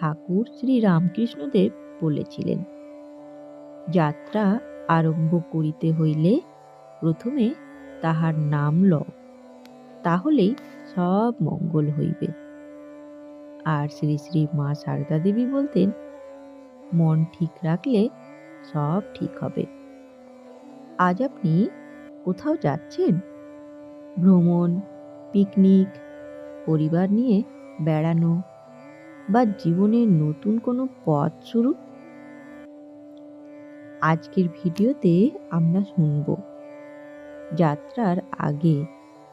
ঠাকুর শ্রী রামকৃষ্ণদেব বলেছিলেন, যাত্রা আরম্ভ করিতে হইলে প্রথমে তাহার নাম লও, তাহলেই সব মঙ্গল হইবে। আর শ্রী শ্রী মা সারদা দেবী বলতেন, মন ঠিক রাখলে সব ঠিক হবে। আজ আপনি কোথাও যাচ্ছেন? ভ্রমণ, পিকনিক, পরিবার নিয়ে বেড়ানো বা জীবনের নতুন কোনো পথ শুরু? আজকের ভিডিওতে আমরা শুনব যাত্রার আগে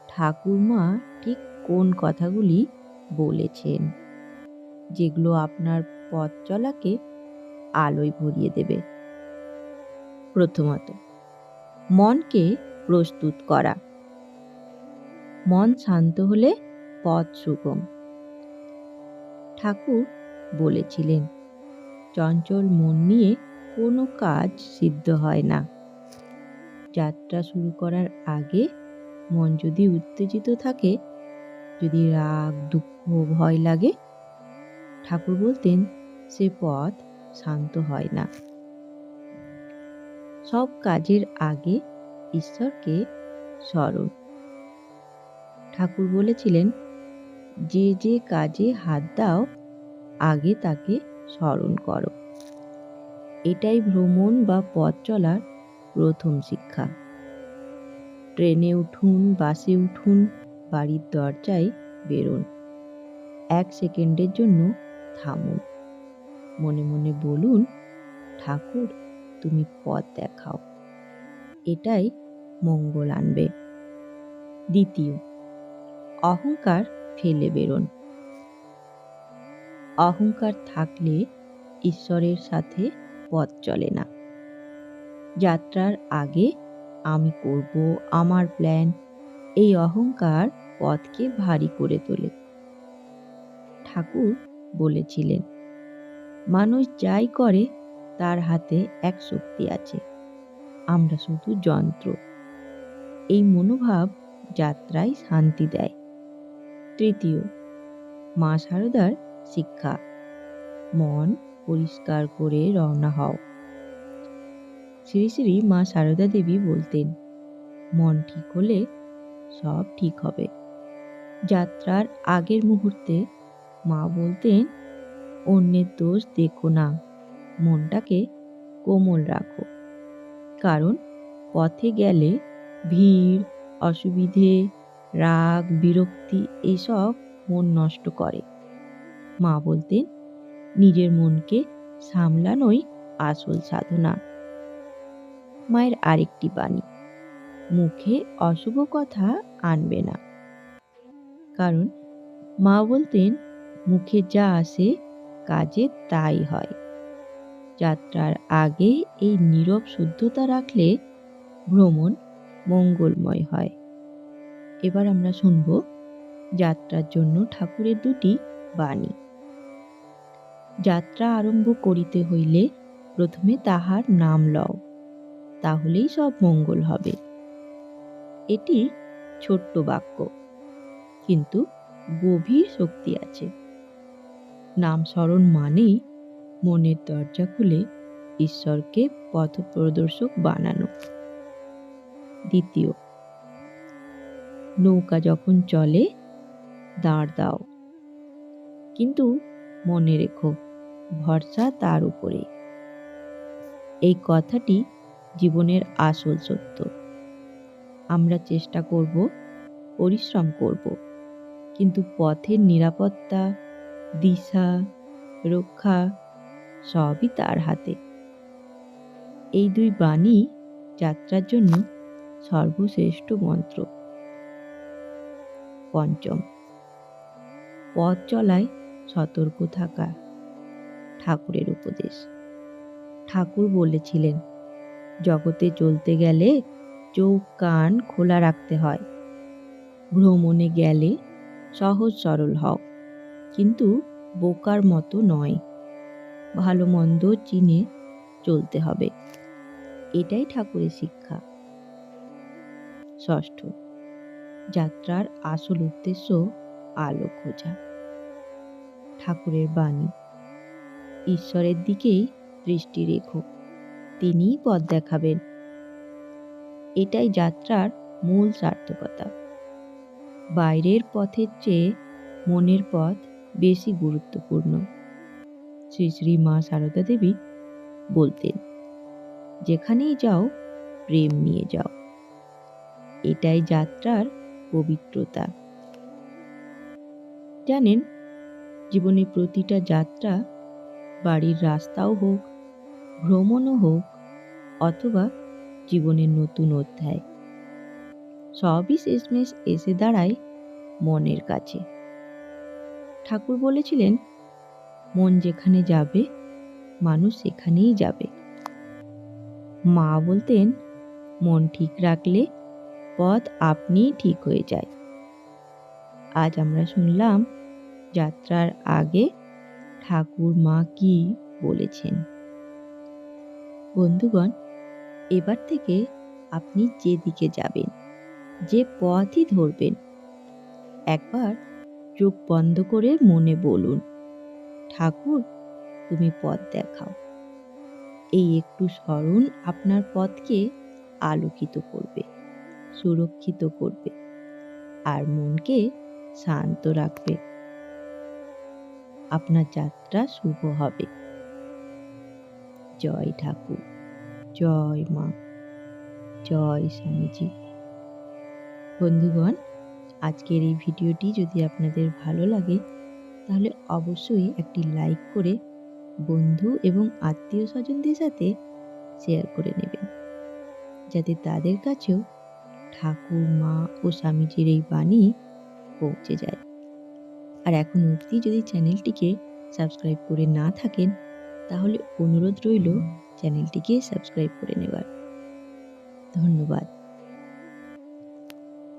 ঠাকুরমা ঠিক কোন কথাগুলি বলেছেন, যেগুলো আপনার পথ চলাকে আলোয় ভরিয়ে দেবে। প্রথমত, মনকে প্রস্তুত করা। মন শান্ত হলে পথ সুগম। ঠাকুর বলেছিলেন, চঞ্চল মন নিয়ে কোনো কাজ সিদ্ধ হয় না। যাত্রা শুরু করার আগে মন যদি উত্তেজিত থাকে, যদি রাগ, দুঃখ, ভয় লাগে, ঠাকুর বলতেন সে পথ শান্ত হয় না। সব কাজের আগে ঈশ্বরকে স্মরণ। ঠাকুর বলেছিলেন, যে যে কাজে হাত দাও আগে তাকে স্মরণ করো। এটাই ভ্রমণ বা পথ চলার প্রথম শিক্ষা। ট্রেনে উঠুন, বাসে উঠুন, বাড়ির দরজায় বেরোন, 1 সেকেন্ডের জন্য থামুন। মনে মনে বলুন, ঠাকুর তুমি পথ দেখাও। এটাই মঙ্গল আনবে। দ্বিতীয়, অহংকার ফেলে বেরোন। অহংকার থাকলে ঈশ্বরের সাথে পথ চলে না। যাত্রার আগে আমি করব, আমার প্ল্যান, এই অহংকার পথকে ভারী করে তোলে। ঠাকুর বলেছিলেন, মানুষ যাই করে তার হাতে এক শক্তি আছে, আমরা শুধু যন্ত্র। এই মনোভাব যাত্রায় শান্তি দেয়। তৃতীয়, মা সারদার শিক্ষা। মন পরিষ্কার করে রওনা হও। শ্রী শ্রী মা সারদা দেবী বলতেন, মন ঠিক হলে সব ঠিক হবে। যাত্রার আগের মুহূর্তে মা বলতেন, অন্যের দোষ দেখো না, মনটাকে কোমল রাখো। কারণ পথে গেলে ভিড়, অসুবিধে, রাগ, বিরক্তি এসব মন নষ্ট করে। মা বলতেন, নিজের মনকে সামলানোই আসল সাধনা। মায়ের আরেকটি বাণী, মুখে অশুভ কথা আনবে না। কারণ মা বলতেন, মুখে যা আসে কাজে তাই হয়। যাত্রার আগে এই নীরব শুদ্ধতা রাখলে ভ্রমণ মঙ্গলময় হয়। এবার আমরা শুনব যাত্রার জন্য ঠাকুরের দুটি বাণী। যাত্রা আরম্ভ করিতে হইলে প্রথমে তাহার নাম লও, তাহলেই সব মঙ্গল হবে। এটি ছোট্ট বাক্য, কিন্তু গভীর শক্তি আছে। নাম স্মরণ মানেই মনের দরজা খুলে ঈশ্বরকে পথপ্রদর্শক বানানো। দ্বিতীয়, নৌকা যখন চলে দাঁড় দাও, কিন্তু মনে রেখো ভরসা তার উপরে। এই কথাটি জীবনের আসল সত্য। আমরা চেষ্টা করব, পরিশ্রম করব, কিন্তু পথের নিরাপত্তা, দিশা, রক্ষা সবই তার হাতে। এই দুই বাণী যাত্রার জন্য সর্বশ্রেষ্ঠ মন্ত্র। পঞ্চম, পথ চলায় সতর্ক থাকা। ঠাকুরের উপদেশ। ঠাকুর বলেছিলেন, জগতে চলতে গেলে চোখ কান খোলা রাখতে হয়। ভ্রমণে গেলে সহজ সরল হও, কিন্তু বোকার মতো নয়। ভালো মন্দ চিনে চলতে হবে। এটাই ঠাকুরের শিক্ষা। ষষ্ঠ, যাত্রার আসল উদ্দেশ্য আলো খোঁজা। ঠাকুরের বাণী, ঈশ্বরের দিকেই দৃষ্টি রেখো, তিনিই পথ দেখাবেন। এটাই যাত্রার মূল সার্থকতা। বাইরের পথের চেয়ে মনের পথ বেশি গুরুত্বপূর্ণ। শ্রী শ্রী মা সারদা দেবী বলতেন, যেখানেই যাও প্রেম নিয়ে যাও। এটাই যাত্রার পবিত্রতা। জানেন, জীবনে প্রতিটা যাত্রা, বাড়ির রাস্তাও হোক, ভ্রমণও হোক, অথবা জীবনের নতুন অধ্যায়, সবই শেষমেশ এসে দাঁড়ায় মনের কাছে। ঠাকুর বলেছিলেন, মন যেখানে যাবে মানুষ সেখানেই যাবে। মা বলতেন, মন ঠিক রাখলে পথ আপনিই ঠিক হয়ে যায়। আজ আমরা শুনলাম যাত্রার আগে ঠাকুর মা কি বলেছেন। বন্ধুগণ, এবার থেকে আপনি যেদিকে যাবেন, যে পথই ধরবেন, একবার চোখ বন্ধ করে মনে বলুন, ঠাকুর তুমি পথ দেখাও। এই একটু স্মরণ আপনার পথকে আলোকিত করবে, সুরক্ষিত করবে, আর মনকে শান্ত রাখবে। আপনার যাত্রা শুভ হবে। জয় ঠাকুর, জয় মা, জয় স্বামীজি। বন্ধুগণ, আজকের এই ভিডিওটি যদি আপনাদের ভালো লাগে তাহলে অবশ্যই একটি লাইক করে বন্ধু এবং আত্মীয় স্বজনদের সাথে শেয়ার করে নেবেন, যাতে তাদের কাছেও ঠাকুর মা ও স্বামীজির এই বাণী পৌঁছে যায়। আর এখন অবধি যদি চ্যানেলটিকে সাবস্ক্রাইব করে না থাকেন তাহলে অনুরোধ রইল চ্যানেলটিকে সাবস্ক্রাইব করে নেবার। ধন্যবাদ।